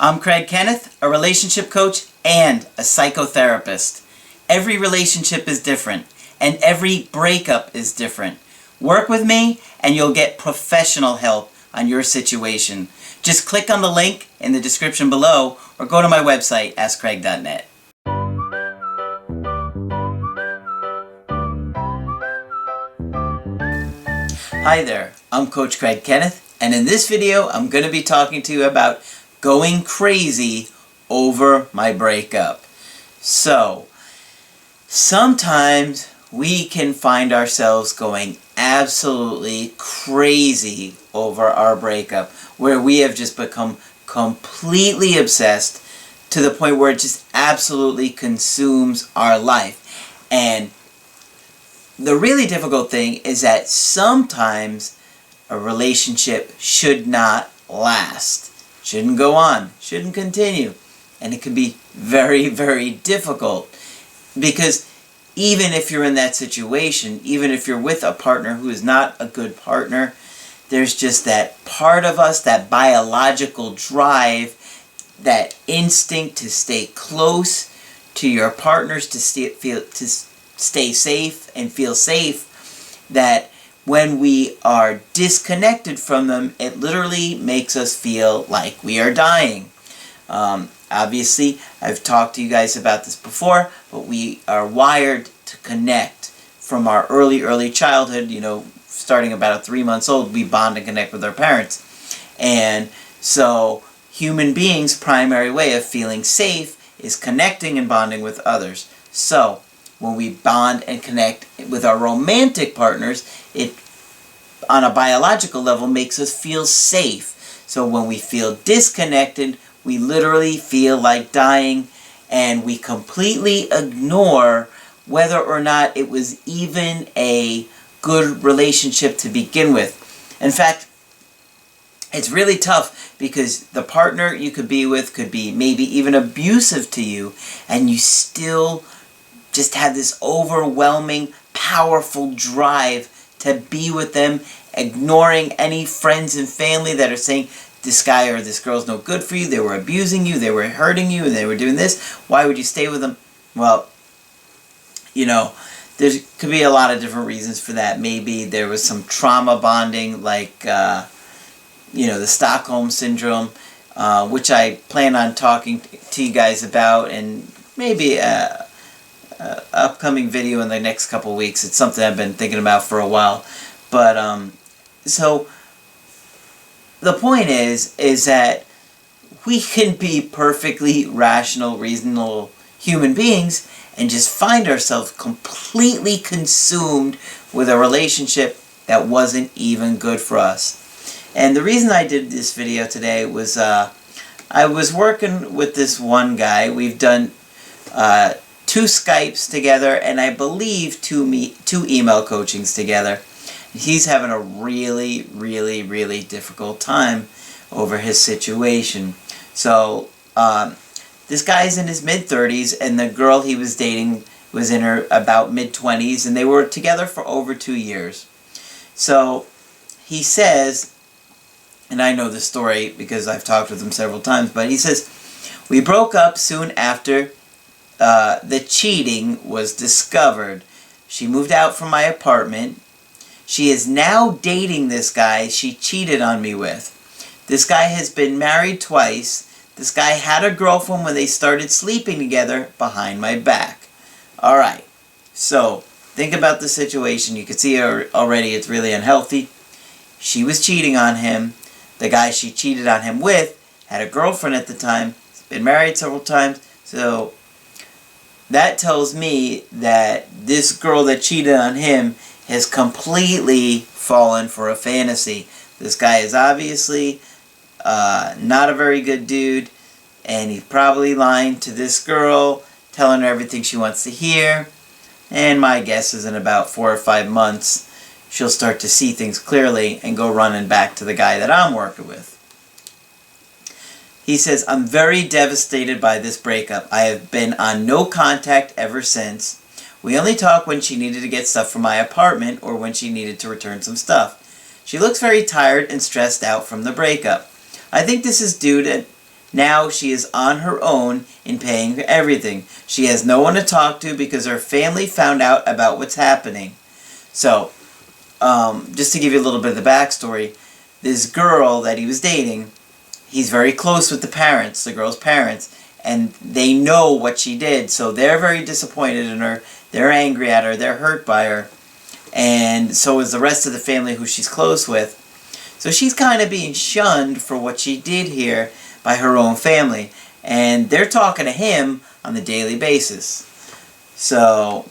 I'm Kenneth, a relationship coach and a psychotherapist. Every relationship is different, and every breakup is different. Work with me, and you'll get professional help on your situation. Just click on the link in the description below, or go to my website, askcraig.net. Hi there, I'm Coach Craig Kenneth, and in this video I'm going to be talking to you about going crazy over my breakup. So, sometimes we can find ourselves going absolutely crazy over our breakup, where we have just become completely obsessed to the point where it just absolutely consumes our life. And the really difficult thing is that sometimes a relationship should not last, shouldn't go on, shouldn't continue. And it can be very, very difficult, because even if you're in that situation, even if you're with a partner who is not a good partner, there's just that part of us, that biological drive, that instinct to stay close to your partners, to stay safe and feel safe, that when we are disconnected from them, it literally makes us feel like we are dying. Obviously, I've talked to you guys about this before, but we are wired to connect from our early childhood. You know, starting about 3 months old, we bond and connect with our parents. And so human beings' primary way of feeling safe is connecting and bonding with others. So when we bond and connect with our romantic partners, it, on a biological level, makes us feel safe. So when we feel disconnected, we literally feel like dying, and we completely ignore whether or not it was even a good relationship to begin with. In fact, it's really tough, because the partner you could be with could be maybe even abusive to you, and you still just have this overwhelming, powerful drive to be with them, ignoring any friends and family that are saying, this guy or this girl's no good for you, they were abusing you, they were hurting you, and they were doing this, why would you stay with them? Well, you know, there could be a lot of different reasons for that. Maybe there was some trauma bonding, like, you know, the Stockholm Syndrome, which I plan on talking to you guys about, and maybe a upcoming video in the next couple weeks. It's something I've been thinking about for a while. But, so the point is that we can be perfectly rational, reasonable human beings and just find ourselves completely consumed with a relationship that wasn't even good for us. And the reason I did this video today was I was working with this one guy. We've done 2 Skypes together, and I believe 2 email coachings together. He's having a really, really, really difficult time over his situation. So, this guy's in his mid-30s, and the girl he was dating was in her about mid-20s, and they were together for over 2 years. So, he says, and I know the story because I've talked with him several times, but he says, we broke up soon after the cheating was discovered. She moved out from my apartment. She is now dating this guy she cheated on me with. This guy has been married twice. This guy had a girlfriend when they started sleeping together behind my back. Alright, so think about the situation. You can see already it's really unhealthy. She was cheating on him. The guy she cheated on him with had a girlfriend at the time. He's been married several times. So that tells me that this girl that cheated on him has completely fallen for a fantasy. This guy is obviously not a very good dude, and he's probably lying to this girl, telling her everything she wants to hear. And my guess is in about 4 or 5 months, she'll start to see things clearly and go running back to the guy that I'm working with. He says, I'm very devastated by this breakup. I have been on no contact ever since. We only talk when she needed to get stuff from my apartment or when she needed to return some stuff. She looks very tired and stressed out from the breakup. I think this is due to Now she is on her own in paying for everything. She has no one to talk to because her family found out about what's happening. So, just to give you a little bit of the backstory, this girl that he was dating, he's very close with the parents, the girl's parents, and they know what she did, so they're very disappointed in her, they're angry at her, they're hurt by her, and so is the rest of the family who she's close with. So she's kind of being shunned for what she did here by her own family, and they're talking to him on a daily basis. So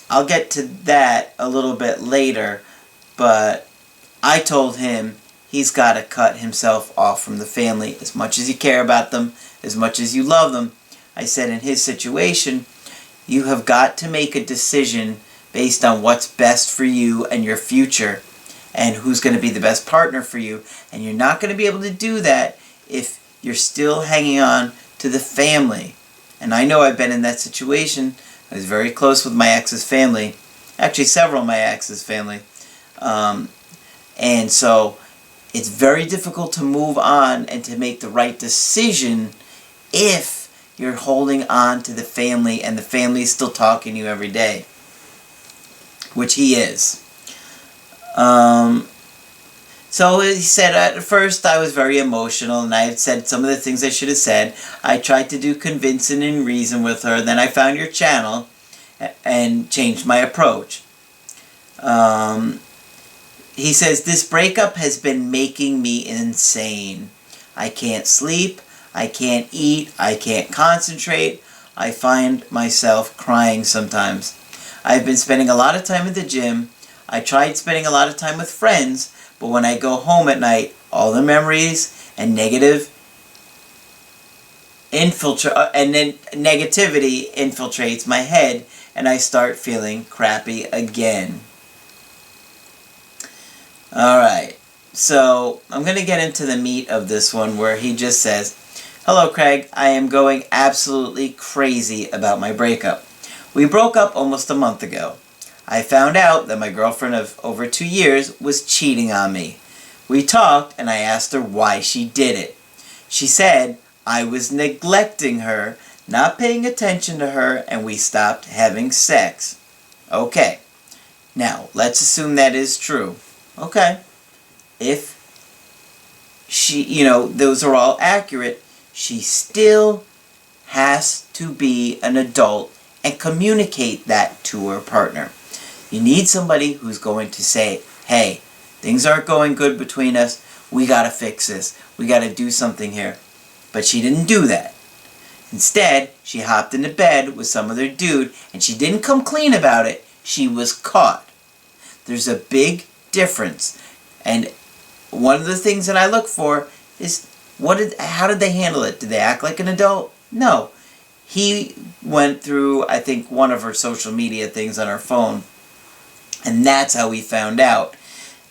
I'll get to that a little bit later, but I told him he's got to cut himself off from the family. As much as you care about them, as much as you love them, I said in his situation, you have got to make a decision based on what's best for you and your future and who's going to be the best partner for you. And you're not going to be able to do that if you're still hanging on to the family. And I know I've been in that situation. I was very close with my ex's family. Actually, several of my ex's family. And so it's very difficult to move on and to make the right decision if you're holding on to the family and the family is still talking to you every day, which he is. So he said, at first I was very emotional and I had said some of the things I should have said. I tried to do convincing and reason with her. Then I found your channel and changed my approach. He says, this breakup has been making me insane. I can't sleep. I can't eat. I can't concentrate. I find myself crying sometimes. I've been spending a lot of time at the gym. I tried spending a lot of time with friends, but when I go home at night, all the memories and negativity infiltrates my head, and I start feeling crappy again. Alright, so I'm going to get into the meat of this one where he just says, hello Craig, I am going absolutely crazy about my breakup. We broke up almost a month ago. I found out that my girlfriend of over 2 years was cheating on me. We talked and I asked her why she did it. She said I was neglecting her, not paying attention to her, and we stopped having sex. Okay, now let's assume that is true. Okay, if she, those are all accurate, she still has to be an adult and communicate that to her partner. You need somebody who's going to say, hey, things aren't going good between us, we gotta fix this, we gotta do something here. But she didn't do that. Instead, she hopped into bed with some other dude, and she didn't come clean about it, she was caught. There's a big difference. And one of the things that I look for is, how did they handle it? Did they act like an adult? No. He went through, I think, one of her social media things on her phone, and that's how we found out.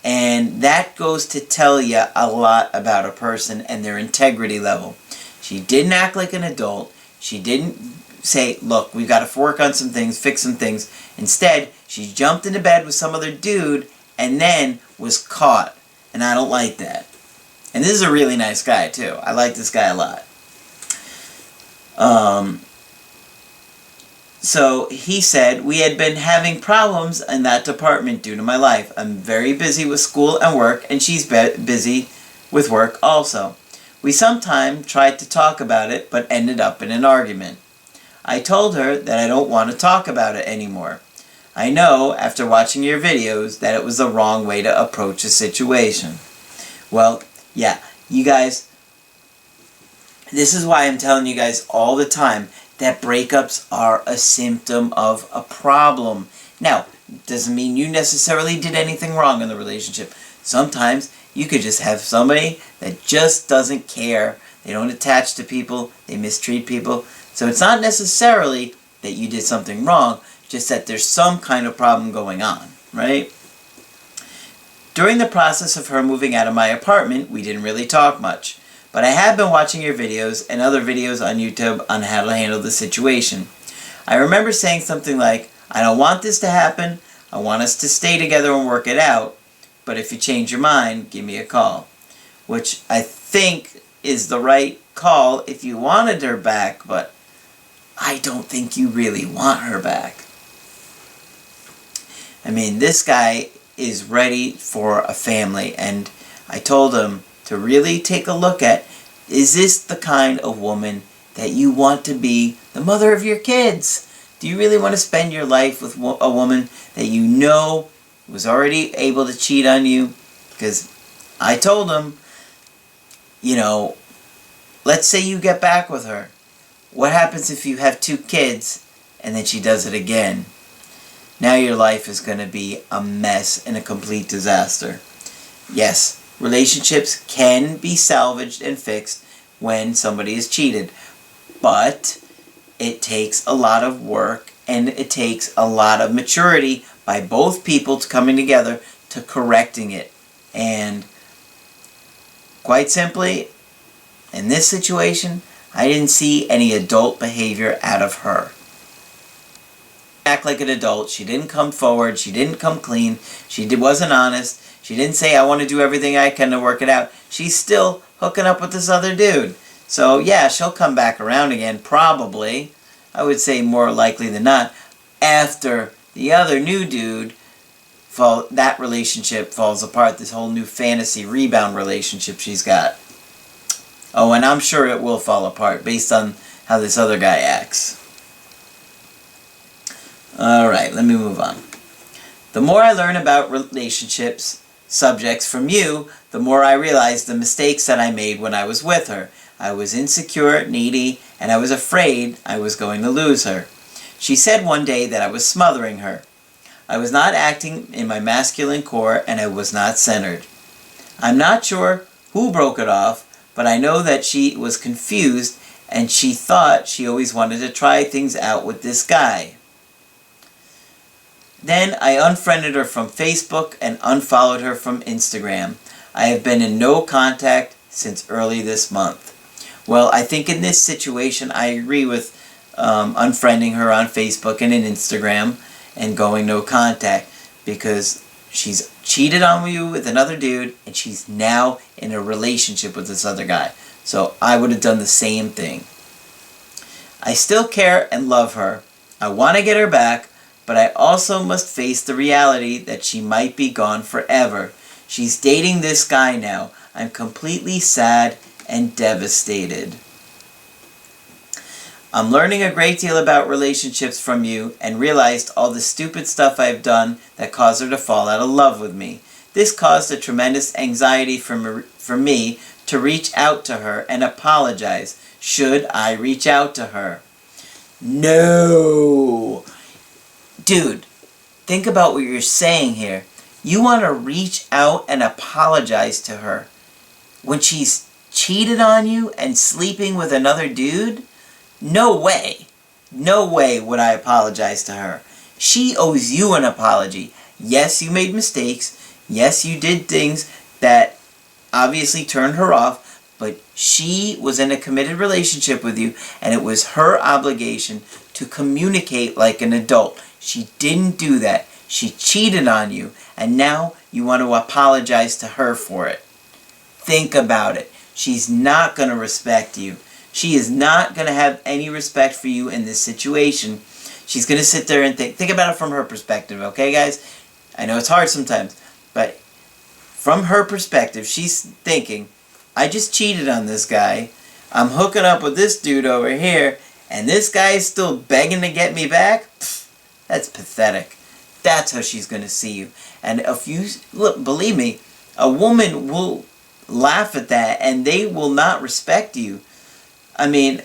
And that goes to tell you a lot about a person and their integrity level. She didn't act like an adult. She didn't say, look, we've got to work on some things, fix some things. Instead, she jumped into bed with some other dude and then was caught. And I don't like that. And this is a really nice guy, too. I like this guy a lot. So he said, we had been having problems in that department due to my life. I'm very busy with school and work, and she's busy with work also. We sometimes tried to talk about it, but ended up in an argument. I told her that I don't want to talk about it anymore. I know, after watching your videos, that it was the wrong way to approach a situation. Well, yeah, you guys, this is why I'm telling you guys all the time that breakups are a symptom of a problem. Now, doesn't mean you necessarily did anything wrong in the relationship. Sometimes you could just have somebody that just doesn't care. They don't attach to people. They mistreat people. So it's not necessarily that you did something wrong, just that there's some kind of problem going on, right? During the process of her moving out of my apartment, we didn't really talk much. But I have been watching your videos and other videos on YouTube on how to handle the situation. I remember saying something like, I don't want this to happen. I want us to stay together and work it out. But if you change your mind, give me a call. Which I think is the right call if you wanted her back, but I don't think you really want her back. I mean, this guy is ready for a family, and I told him to really take a look at, is this the kind of woman that you want to be the mother of your kids? Do you really want to spend your life with a woman that you know was already able to cheat on you? Because I told him, let's say you get back with her. What happens if you have 2 kids and then she does it again? Now your life is going to be a mess and a complete disaster. Yes, relationships can be salvaged and fixed when somebody is cheated, but it takes a lot of work and it takes a lot of maturity by both people to coming together to correcting it. And quite simply, in this situation, I didn't see any adult behavior out of her. Act like an adult. She didn't come forward. She didn't come clean. She wasn't honest. She didn't say, I want to do everything I can to work it out. She's still hooking up with this other dude. So yeah, she'll come back around again, probably. I would say more likely than not, after the other new dude, that relationship falls apart. This whole new fantasy rebound relationship she's got. Oh, and I'm sure it will fall apart based on how this other guy acts. Alright, let me move on. The more I learn about relationships subjects from you, the more I realize the mistakes that I made when I was with her. I was insecure, needy, and I was afraid I was going to lose her. She said one day that I was smothering her. I was not acting in my masculine core, and I was not centered. I'm not sure who broke it off, but I know that she was confused, and she thought she always wanted to try things out with this guy. Then I unfriended her from Facebook and unfollowed her from Instagram. I have been in no contact since early this month. Well, I think in this situation I agree with unfriending her on Facebook and in Instagram and going no contact, because she's cheated on you with another dude and she's now in a relationship with this other guy. So I would have done the same thing. I still care and love her. I want to get her back, but I also must face the reality that she might be gone forever. She's dating this guy now. I'm completely sad and devastated. I'm learning a great deal about relationships from you and realized all the stupid stuff I've done that caused her to fall out of love with me. This caused a tremendous anxiety for me to reach out to her and apologize. Should I reach out to her? No! Dude, think about what you're saying here. You want to reach out and apologize to her when she's cheated on you and sleeping with another dude? No way. No way would I apologize to her. She owes you an apology. Yes, you made mistakes. Yes, you did things that obviously turned her off, but she was in a committed relationship with you, and it was her obligation to communicate like an adult. She didn't do that. She cheated on you, and now you want to apologize to her for it. Think about it. She's not going to respect you. She is not going to have any respect for you in this situation. She's going to sit there and think about it from her perspective, okay, guys? I know it's hard sometimes, but from her perspective, she's thinking, I just cheated on this guy. I'm hooking up with this dude over here, and this guy is still begging to get me back? Pfft, that's pathetic. That's how she's going to see you. And if you, look, believe me, a woman will laugh at that, and they will not respect you. I mean,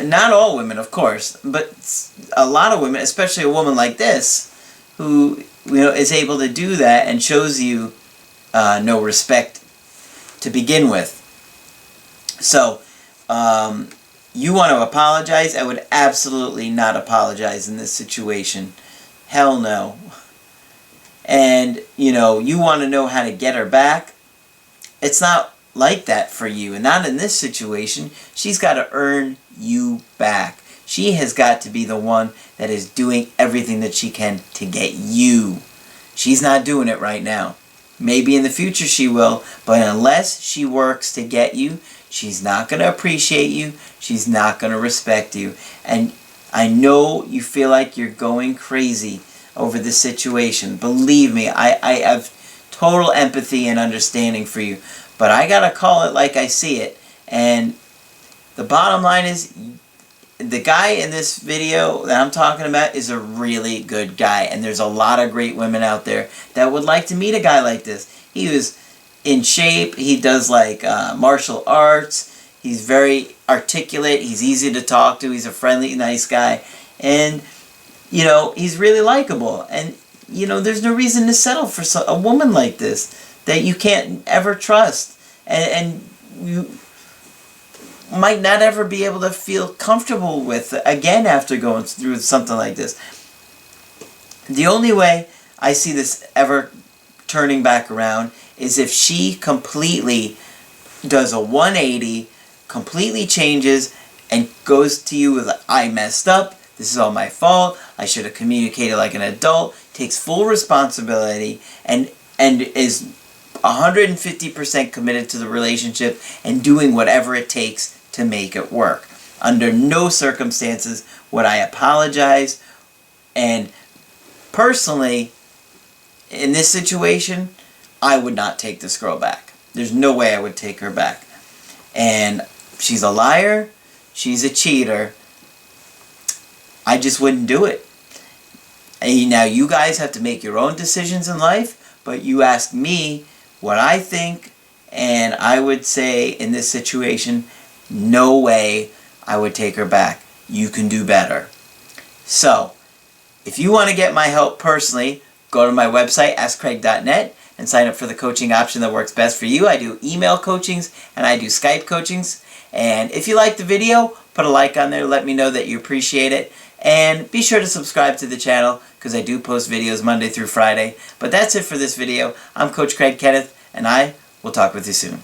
not all women, of course, but a lot of women, especially a woman like this, who is able to do that and shows you no respect to begin with. So, you want to apologize? I would absolutely not apologize in this situation. Hell no. And, you want to know how to get her back? It's not like that for you, and not in this situation. She's got to earn you back. She has got to be the one that is doing everything that she can to get you. She's not doing it right now. Maybe in the future she will, but unless she works to get you, she's not going to appreciate you. She's not going to respect you. And I know you feel like you're going crazy over this situation. Believe me, I have total empathy and understanding for you. But I got to call it like I see it. And the bottom line is, the guy in this video that I'm talking about is a really good guy. And there's a lot of great women out there that would like to meet a guy like this. He was in shape. He does like martial arts. He's very articulate. He's easy to talk to. He's a friendly, nice guy. And, you know, he's really likable. And, you know, there's no reason to settle for a woman like this that you can't ever trust. And you might not ever be able to feel comfortable with again after going through something like this. The only way I see this ever turning back around is if she completely does a 180, completely changes, and goes to you with, I messed up, this is all my fault, I should have communicated like an adult, takes full responsibility, and is 150% committed to the relationship and doing whatever it takes to make it work. Under no circumstances would I apologize. And personally, in this situation, I would not take this girl back. There's no way I would take her back. And she's a liar. She's a cheater. I just wouldn't do it. And now you guys have to make your own decisions in life, but you ask me what I think, and I would say in this situation, no way I would take her back. You can do better. So, if you want to get my help personally, go to my website, askcraig.net, and sign up for the coaching option that works best for you. I do email coachings and I do Skype coachings. And if you like the video, put a like on there. Let me know that you appreciate it. And be sure to subscribe to the channel because I do post videos Monday through Friday. But that's it for this video. I'm Coach Craig Kenneth, and I will talk with you soon.